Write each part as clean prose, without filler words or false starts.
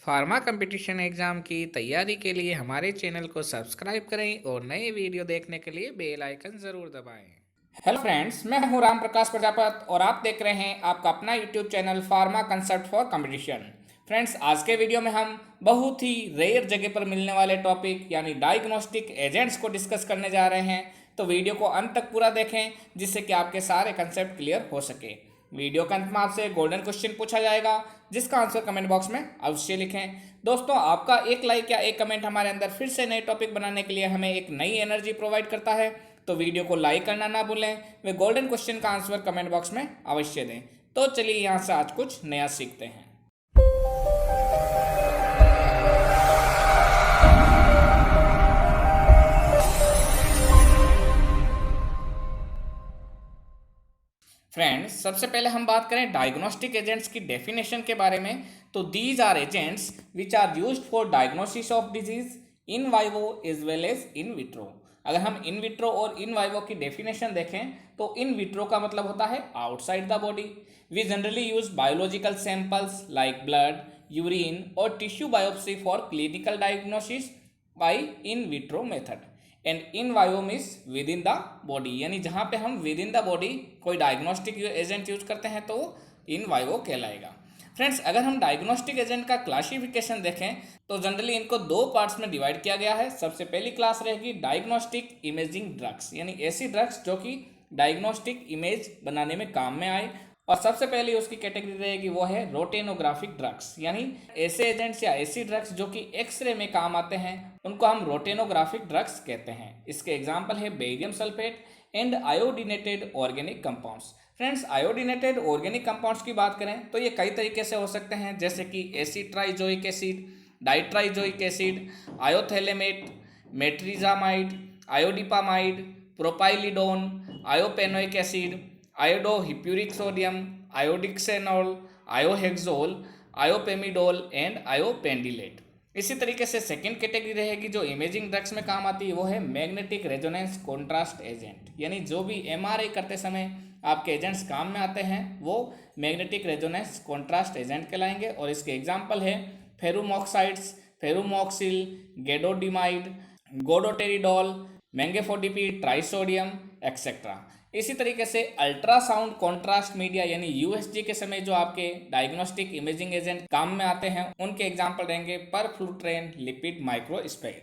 Pharma competition exam की तैयारी के लिए हमारे चैनल को सब्सक्राइब करें और नए वीडियो देखने के लिए बेल आइकन ज़रूर दबाएं। हेलो फ्रेंड्स, मैं हूं राम प्रकाश प्रजापत और आप देख रहे हैं आपका अपना YouTube channel pharma concept for competition. Friends, आज के वीडियो में हम बहुत ही रेयर जगह पर मिलने वाले टॉपिक यानी डायग्नोस्टिक एजेंट्स को डिस्कस करने जा रहे हैं। तो वीडियो को अंत तक पूरा देखें जिससे कि आपके सारे कंसेप्ट क्लियर हो सके। वीडियो के अंत में आपसे गोल्डन क्वेश्चन पूछा जाएगा जिसका आंसर कमेंट बॉक्स में अवश्य लिखें। दोस्तों, आपका एक लाइक या एक कमेंट हमारे अंदर फिर से नए टॉपिक बनाने के लिए हमें एक नई एनर्जी प्रोवाइड करता है। तो वीडियो को लाइक करना ना भूलें, वे गोल्डन क्वेश्चन का आंसर कमेंट बॉक्स में अवश्य दें। तो चलिए यहाँ से आज कुछ नया सीखते हैं। फ्रेंड्स, सबसे पहले हम बात करें डायग्नोस्टिक एजेंट्स की डेफिनेशन के बारे में। तो these are agents which are used for diagnosis of disease in vivo as well as in vitro. अगर हम इन विट्रो और इन वाइवो की डेफिनेशन देखें तो इन विट्रो का मतलब होता है outside the body. We generally use biological samples like blood, urine और tissue biopsy for clinical diagnosis by in vitro method. And in vivo means within the body, यानी जहाँ पे हम विद इन द बॉडी कोई diagnostic agent use करते हैं तो इन वायो कहलाएगा। फ्रेंड्स, अगर हम डायग्नोस्टिक एजेंट का क्लासिफिकेशन देखें तो जनरली इनको दो पार्ट्स में डिवाइड किया गया है। सबसे पहली क्लास रहेगी डायग्नोस्टिक इमेजिंग ड्रग्स, यानी ऐसी ड्रग्स जो कि डायग्नोस्टिक इमेज बनाने में काम में आए। और सबसे पहले उसकी कैटेगरी रहेगी वो है रोटेनोग्राफिक ड्रग्स, यानी ऐसे एजेंट्स या ऐसी ड्रग्स जो कि एक्सरे में काम आते हैं उनको हम रोटेनोग्राफिक ड्रग्स कहते हैं। इसके एग्जाम्पल है barium sulphate and iodinated organic compounds. Friends, iodinated organic compounds की बात करें तो ये कई तरीके से हो सकते हैं, जैसे कि acetrizoic acid, diatrizoic acid, iothalamate, metrizamide, iodipamide, propyliodone, iopanoic acid, iodohippuric sodium, iodixanol, iohexol, iopamidol and iopendylate. इसी तरीके से सेकेंड कैटेगरी रहेगी जो इमेजिंग ड्रग्स में काम आती है वो है मैग्नेटिक रेजोनेंस कॉन्ट्रास्ट एजेंट, यानी जो भी एमआरआई करते समय आपके एजेंट्स काम में आते हैं वो मैग्नेटिक रेजोनेंस कॉन्ट्रास्ट एजेंट कहलाएंगे। और इसके एग्जाम्पल है फेरुमॉक्साइड्स, फेरुमॉक्सिल, गेडोडिमाइड, गोडोटेरिडोल, मैंगेफोडिपिड, ट्राइसोडियम एक्सेट्रा। इसी तरीके से अल्ट्रासाउंड कॉन्ट्रास्ट मीडिया यानी यूएसजी के समय जो आपके डायग्नोस्टिक इमेजिंग एजेंट काम में आते हैं उनके एग्जाम्पल रहेंगे परफ्लूट्रेन, लिपिड माइक्रोस्फेयर।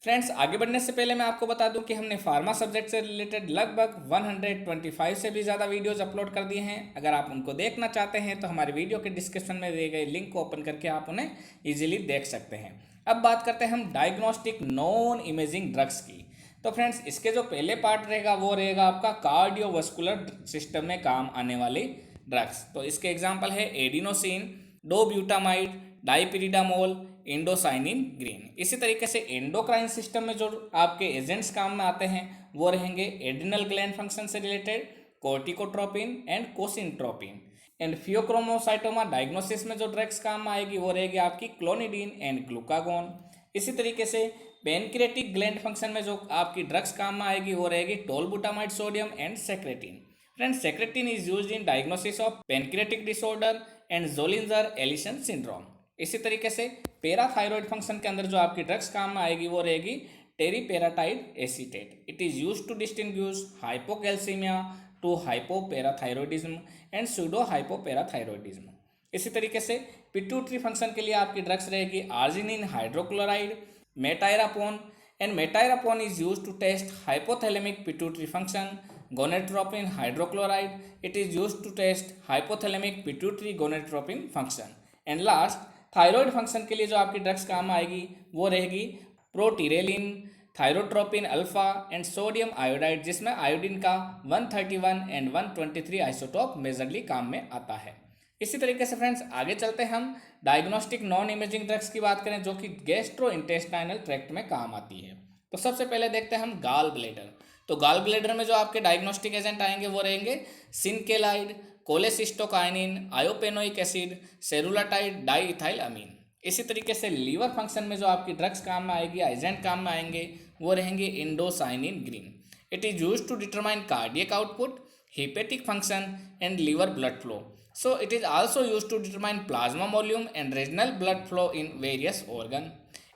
फ्रेंड्स, आगे बढ़ने से पहले मैं आपको बता दूं कि हमने फार्मा सब्जेक्ट से रिलेटेड लगभग 125 से भी ज़्यादा वीडियोस अपलोड कर दिए हैं। अगर आप उनको देखना चाहते हैं तो हमारे वीडियो के डिस्क्रिप्शन में दिए गए लिंक को ओपन करके आप उन्हें ईजिली देख सकते हैं। अब बात करते हैं हम डायग्नोस्टिक नॉन इमेजिंग ड्रग्स की। तो फ्रेंड्स, इसके जो पहले पार्ट रहेगा वो रहेगा आपका कार्डियोवास्कुलर सिस्टम में काम आने वाली ड्रग्स। तो इसके एग्जांपल है एडिनोसिन, डोब्यूटामाइड, डाइपिरिडामोल, इंडोसाइनिन ग्रीन। इसी तरीके से एंडोक्राइन सिस्टम में जो आपके एजेंट्स काम में आते हैं वो रहेंगे एड्रिनल ग्लैंड फंक्शन से related corticotropin and cosyntropin. And pheochromocytoma diagnosis में जो ड्रग्स काम में आएगी वो रहेगी आपकी क्लोनिडीन एंड ग्लूकागोन। इसी तरीके से पेनक्रिएटिक ग्लैंड फंक्शन में जो आपकी ड्रग्स काम में आएगी वो रहेगी tolbutamide sodium and secretin. Friends, secretin is used in diagnosis of pancreatic disorder and Zollinger Ellison syndrome. इसी तरीके से पैराथायरॉयड फंक्शन के अंदर जो आपकी ड्रग्स काम में आएगी वो रहेगी teriparatide acetate. It is used to distinguish hypocalcaemia to hypoparathyroidism and pseudo hypoparathyroidism. इसी तरीके से पिट्यूटरी फंक्शन के लिए आपकी ड्रग्स रहेगी arginine hydrochloride, metyrapone and metyrapone is used to test hypothalamic pituitary function, gonadotropin hydrochloride, it is used to test hypothalamic pituitary gonadotropin function. And last, thyroid function के लिए जो आपकी ड्रग्स काम आएगी वो रहेगी protirelin, thyrotropin alfa and sodium iodide, जिसमें iodine का 131 एंड 123 आइसोटोप मेजरली काम में आता है। इसी तरीके से फ्रेंड्स, आगे चलते हैं हम डायग्नोस्टिक नॉन इमेजिंग ड्रग्स की बात करें जो कि गैस्ट्रो इंटेस्टाइनल ट्रैक्ट में काम आती है। तो सबसे पहले देखते हैं हम गाल ब्लेडर। तो गाल ब्लेडर में जो आपके डायग्नोस्टिक एजेंट आएंगे वो रहेंगे सिनकेलाइड, कोलेसिस्टोकाइनिन, आयोपेनोइक एसिड, सेरुलाटाइड डाईइथाइल अमीन। इसी तरीके से लीवर फंक्शन में जो आपकी ड्रग्स काम में आएगी, एजेंट काम में आएंगे वो रहेंगे indocyanine green. It is used to determine cardiac output, hepatic function and liver blood flow. So it is also used to determine plasma volume and regional blood flow in various organ.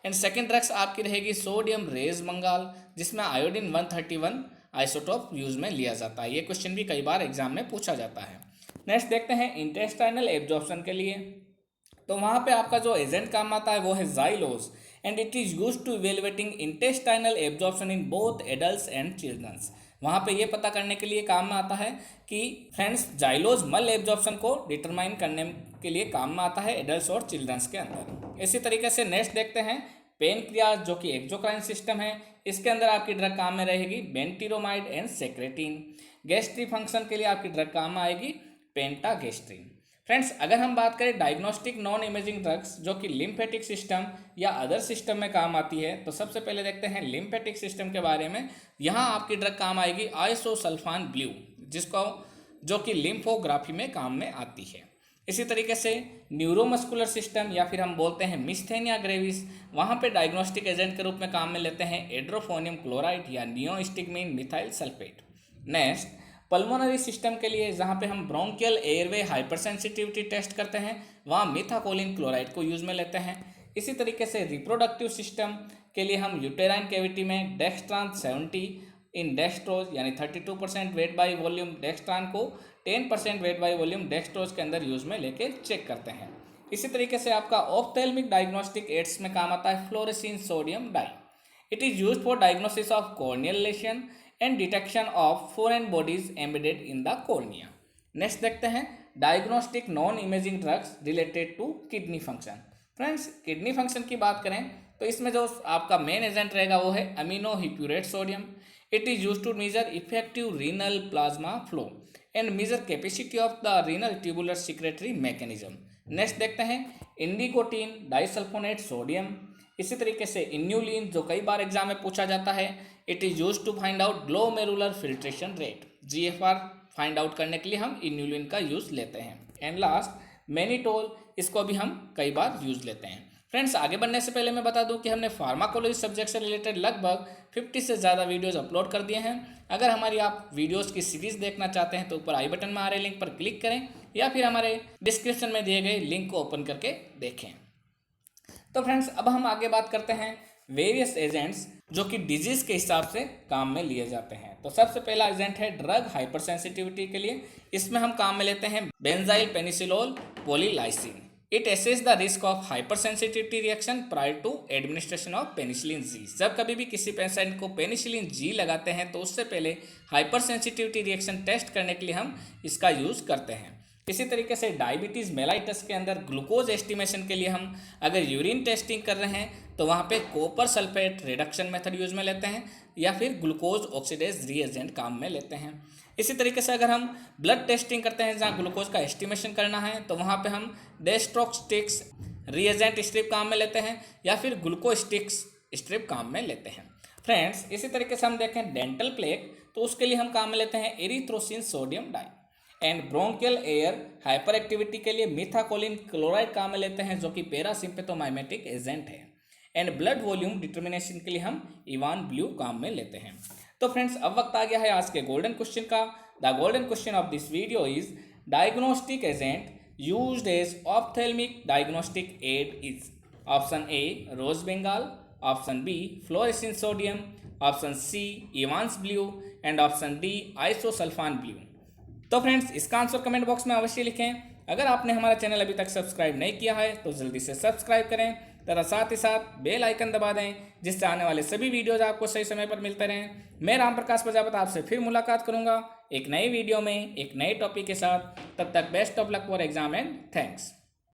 And second drugs आपकी रहेगी sodium raise मंगाल, जिसमें iodine 131 isotope use में लिया जाता है। ये question भी कई बार एग्जाम में पूछा जाता है। नेक्स्ट देखते हैं इंटेस्टाइनल एब्जॉर्प्शन के लिए, तो वहाँ पे आपका जो एजेंट काम आता है वो है xylose, and it is use to evaluating intestinal absorption in both adults and childrens. वहाँ पे ये पता करने के लिए काम में आता है कि फ्रेंड्स जाइलोज मल एब्जॉर्प्शन को डिटरमाइन करने के लिए काम में आता है एडल्ट्स और चिल्ड्रंस के अंदर। इसी तरीके से नेक्स्ट देखते हैं पेनक्रियाज, जो कि एक्सोक्राइन सिस्टम है, इसके अंदर आपकी ड्रग काम में रहेगी बेंटीरोमाइड एंड सेक्रेटिन। गैस्ट्री फंक्शन के लिए आपकी ड्रग काम में आएगी पेंटागेस्ट्रीन। फ्रेंड्स, अगर हम बात करें डायग्नोस्टिक नॉन इमेजिंग ड्रग्स जो कि लिम्फेटिक सिस्टम या अदर सिस्टम में काम आती है, तो सबसे पहले देखते हैं लिम्फेटिक सिस्टम के बारे में। यहाँ आपकी ड्रग काम आएगी आइसोसल्फान ब्लू, जो कि लिम्फोग्राफी में काम में आती है। इसी तरीके से न्यूरोमस्कुलर सिस्टम या फिर हम बोलते हैं मिस्थेनिया ग्रेविस, वहाँ पे डायग्नोस्टिक एजेंट के रूप में काम में लेते हैं एड्रोफोनियम क्लोराइड या neostigmine methyl sulphate. Next pulmonary system के लिए जहाँ पे हम ब्रोंकियल एयरवे हाइपरसेंसिटिविटी टेस्ट करते हैं, वहाँ मिथाकोलिन क्लोराइड को यूज में लेते हैं। इसी तरीके से रिप्रोडक्टिव सिस्टम के लिए हम यूटेराइन कैविटी में डेक्सट्रान 70 इन डेक्सट्रोज यानी 32% वेट बाई वॉल्यूम डेक्सट्रान को 10% वेट बाई वॉल्यूम डेक्सट्रोज के अंदर यूज में लेके चेक करते हैं। इसी तरीके से आपका ऑप्थेल्मिक डायग्नोस्टिक एड्स में काम आता है fluorescein sodium dye. It is used for diagnosis of corneal lesion and detection of foreign bodies embedded in the cornea. Next देखते हैं diagnostic non imaging drugs related to kidney function. Friends, kidney function की बात करें तो इसमें जो आपका main agent रहेगा वो है amino hippurate sodium. It is used to measure effective renal plasma flow and measure capacity of the renal tubular secretory mechanism. Next देखते हैं इंडिकोटीन डाइसल्फोनेट सोडियम। इसी तरीके से इन्यूलिन, जो कई बार एग्जाम में पूछा जाता है, it is use to find out glomerular filtration rate. GFR find out करने के लिए हम इन्यूलिन का यूज लेते हैं। एंड लास्ट मैनिटोल, इसको भी हम कई बार यूज लेते हैं। फ्रेंड्स, आगे बढ़ने से पहले मैं बता दूं कि हमने फार्माकोलॉजी सब्जेक्ट से रिलेटेड लगभग 50 से ज़्यादा वीडियोस अपलोड कर दिए हैं। अगर हमारी आप वीडियोस की सीरीज़ देखना चाहते हैं तो ऊपर आई बटन में आ रहे लिंक पर क्लिक करें या फिर हमारे डिस्क्रिप्शन में दिए गए लिंक को ओपन करके देखें। तो फ्रेंड्स, अब हम आगे बात करते हैं वेरियस एजेंट्स जो कि डिजीज के हिसाब से काम में लिए जाते हैं। तो सबसे पहला एजेंट है ड्रग हाइपरसेंसिटिविटी के लिए। इसमें हम काम में लेते हैं benzyl penicilloyl polylysine. It assess the risk of hypersensitivity reaction prior to administration of penicillin G. जब कभी भी किसी पेशेंट को पेनिसिलिन जी लगाते हैं तो उससे पहले हाइपरसेंसिटिविटी रिएक्शन टेस्ट करने के लिए हम इसका यूज करते हैं। इसी तरीके से डायबिटीज़ मेलाइटस के अंदर ग्लूकोज एस्टिमेशन के लिए हम अगर यूरिन टेस्टिंग कर रहे हैं तो वहाँ पे copper sulphate reduction method use में लेते हैं या फिर ग्लूकोज ऑक्सीडेज रीएजेंट काम में लेते हैं। इसी तरीके से अगर हम ब्लड टेस्टिंग करते हैं जहाँ ग्लूकोज का एस्टिमेशन करना है तो वहाँ पे हम डेस्ट्रोक्स्टिक्स रीएजेंट स्ट्रिप काम में लेते हैं या फिर ग्लूकोस्टिक्स स्ट्रिप काम में लेते हैं। फ्रेंड्स, इसी तरीके से हम देखें डेंटल प्लेक, तो उसके लिए हम काम में लेते हैं erythrosine sodium dye. And bronchial air hyperactivity के लिए मिथाकोलिन क्लोराइड काम में लेते हैं जो कि पैरासिम्पेथोमाइमेटिक एजेंट है। एंड ब्लड वॉल्यूम डिटर्मिनेशन के लिए हम इवान ब्लू काम में लेते हैं। तो फ्रेंड्स, अब वक्त आ गया है आज के गोल्डन क्वेश्चन का। The golden question of this video is diagnostic agent used as ophthalmic diagnostic aid is option A rose bengal, option B fluorescein sodium, option C Evans blue and option D isosulfan blue. तो friends, इसका answer comment box में अवश्य लिखें। अगर आपने हमारा channel अभी तक सब्सक्राइब नहीं किया है तो जल्दी से सब्सक्राइब करें तथा साथ ही साथ बेल आइकन दबा दें जिससे आने वाले सभी वीडियोज आपको सही समय पर मिलते रहें। मैं राम प्रकाश प्रजापति आपसे फिर मुलाकात करूंगा एक नई वीडियो में एक नए टॉपिक के साथ। तब तक best of luck for exam and thanks.